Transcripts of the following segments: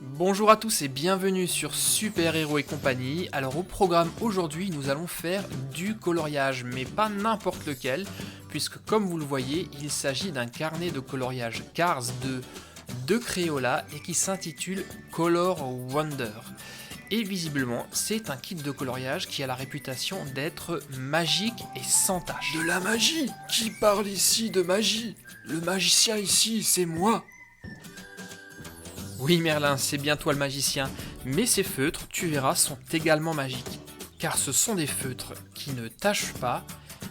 Bonjour à tous et bienvenue sur Super Héros et compagnie. Alors au programme aujourd'hui nous allons faire du coloriage, mais pas n'importe lequel, puisque comme vous le voyez il s'agit d'un carnet de coloriage Cars 2 de Crayola et qui s'intitule Color Wonder. Et visiblement c'est un kit de coloriage qui a la réputation d'être magique et sans tache. De la magie? Qui parle ici de magie? Le magicien ici, c'est moi. Oui Merlin, c'est bien toi le magicien, mais ces feutres, tu verras, sont également magiques, car ce sont des feutres qui ne tachent pas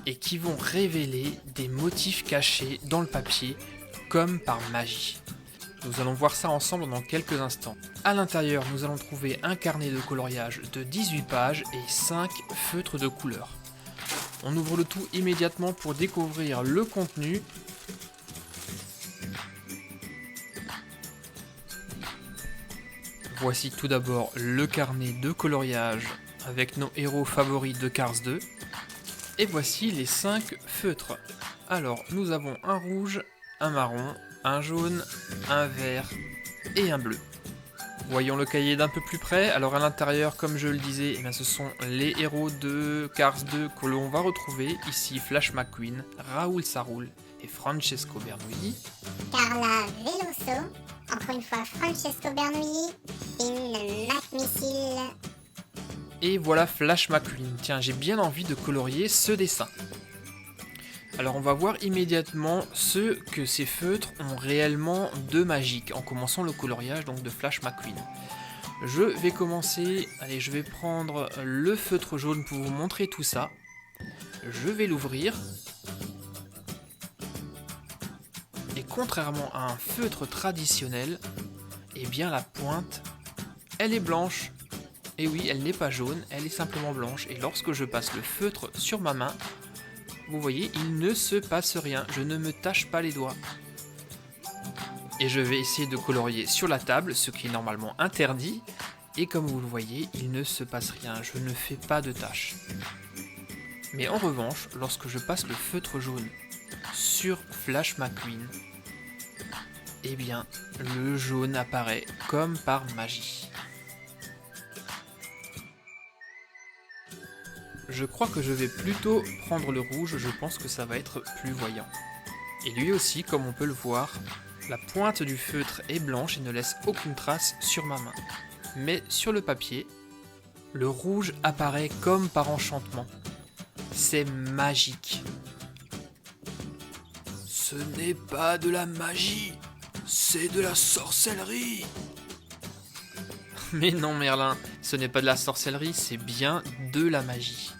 et qui vont révéler des motifs cachés dans le papier, comme par magie. Nous allons voir ça ensemble dans quelques instants. A l'intérieur, nous allons trouver un carnet de coloriage de 18 pages et 5 feutres de couleur. On ouvre le tout immédiatement pour découvrir le contenu. Voici tout d'abord le carnet de coloriage avec nos héros favoris de Cars 2. Et voici les 5 feutres. Alors nous avons un rouge, un marron, un jaune, un vert et un bleu. Voyons le cahier d'un peu plus près. Alors à l'intérieur, comme je le disais, eh bien, ce sont les héros de Cars 2 que l'on va retrouver. Ici Flash McQueen, Raoul Saroul et Francesco Bernoulli. Carla Veloso, encore une fois Francesco Bernoulli, Finn McMissile. Et voilà Flash McQueen. Tiens, j'ai bien envie de colorier ce dessin. Alors on va voir immédiatement ce que ces feutres ont réellement de magique, en commençant le coloriage donc de Flash McQueen. Je vais commencer, allez je vais prendre le feutre jaune pour vous montrer tout ça. Je vais l'ouvrir. Et contrairement à un feutre traditionnel, eh bien la pointe, elle est blanche. Et oui, elle n'est pas jaune, elle est simplement blanche. Et lorsque je passe le feutre sur ma main, vous voyez, il ne se passe rien, je ne me tache pas les doigts. Et je vais essayer de colorier sur la table, ce qui est normalement interdit. Et comme vous le voyez, il ne se passe rien, je ne fais pas de taches. Mais en revanche, lorsque je passe le feutre jaune sur Flash McQueen, eh bien, le jaune apparaît comme par magie. Je crois que je vais plutôt prendre le rouge, je pense que ça va être plus voyant. Et lui aussi, comme on peut le voir, la pointe du feutre est blanche et ne laisse aucune trace sur ma main. Mais sur le papier, le rouge apparaît comme par enchantement. C'est magique. Ce n'est pas de la magie, c'est de la sorcellerie. Mais non Merlin, ce n'est pas de la sorcellerie, c'est bien de la magie.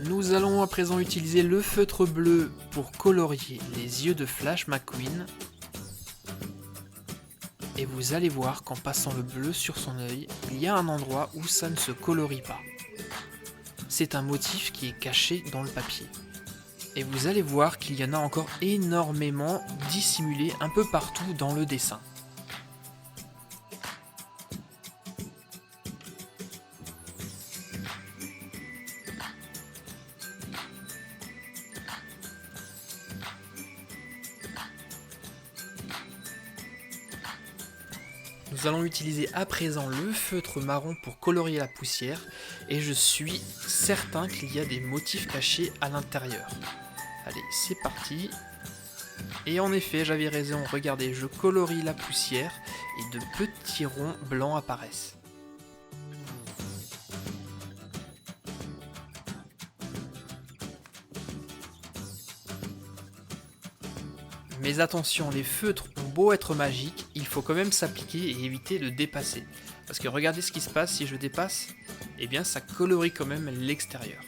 Nous allons à présent utiliser le feutre bleu pour colorier les yeux de Flash McQueen. Et vous allez voir qu'en passant le bleu sur son œil, il y a un endroit où ça ne se colorie pas. C'est un motif qui est caché dans le papier. Et vous allez voir qu'il y en a encore énormément dissimulés un peu partout dans le dessin. Nous allons utiliser à présent le feutre marron pour colorier la poussière et je suis certain qu'il y a des motifs cachés à l'intérieur. Allez, c'est parti. Et en effet, j'avais raison, regardez, je colorie la poussière et de petits ronds blancs apparaissent. Mais attention, les feutres ont beau être magiques, il faut quand même s'appliquer et éviter de dépasser. Parce que regardez ce qui se passe si je dépasse, eh bien ça colorie quand même l'extérieur.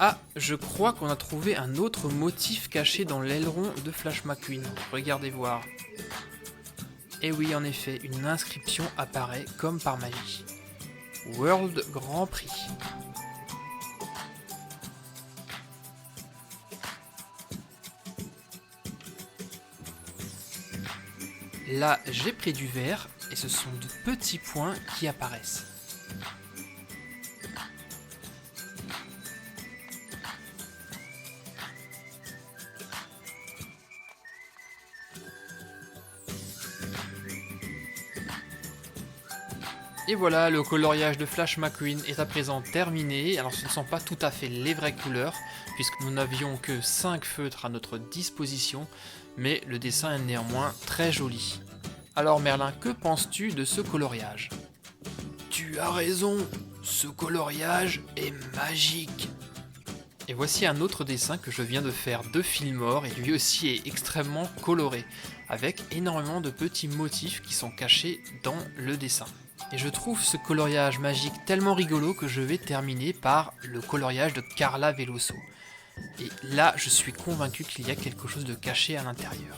Ah, je crois qu'on a trouvé un autre motif caché dans l'aileron de Flash McQueen. Regardez voir. Et oui, en effet, une inscription apparaît comme par magie. World Grand Prix. Là, j'ai pris du vert et ce sont de petits points qui apparaissent. Et voilà, le coloriage de Flash McQueen est à présent terminé. Alors ce ne sont pas tout à fait les vraies couleurs, puisque nous n'avions que 5 feutres à notre disposition, mais le dessin est néanmoins très joli. Alors Merlin, que penses-tu de ce coloriage? Tu as raison, ce coloriage est magique. Et voici un autre dessin que je viens de faire de Fillmore, et lui aussi est extrêmement coloré, avec énormément de petits motifs qui sont cachés dans le dessin. Et je trouve ce coloriage magique tellement rigolo que je vais terminer par le coloriage de Carla Veloso. Et là, je suis convaincu qu'il y a quelque chose de caché à l'intérieur.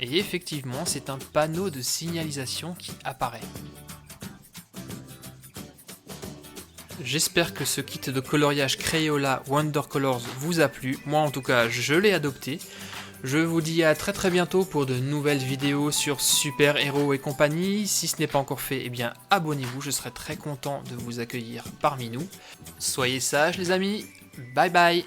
Et effectivement, c'est un panneau de signalisation qui apparaît. J'espère que ce kit de coloriage Crayola Wonder Colors vous a plu. Moi en tout cas, je l'ai adopté. Je vous dis à très bientôt pour de nouvelles vidéos sur super-héros et compagnie. Si ce n'est pas encore fait, eh bien abonnez-vous, je serai très content de vous accueillir parmi nous. Soyez sages les amis, bye bye.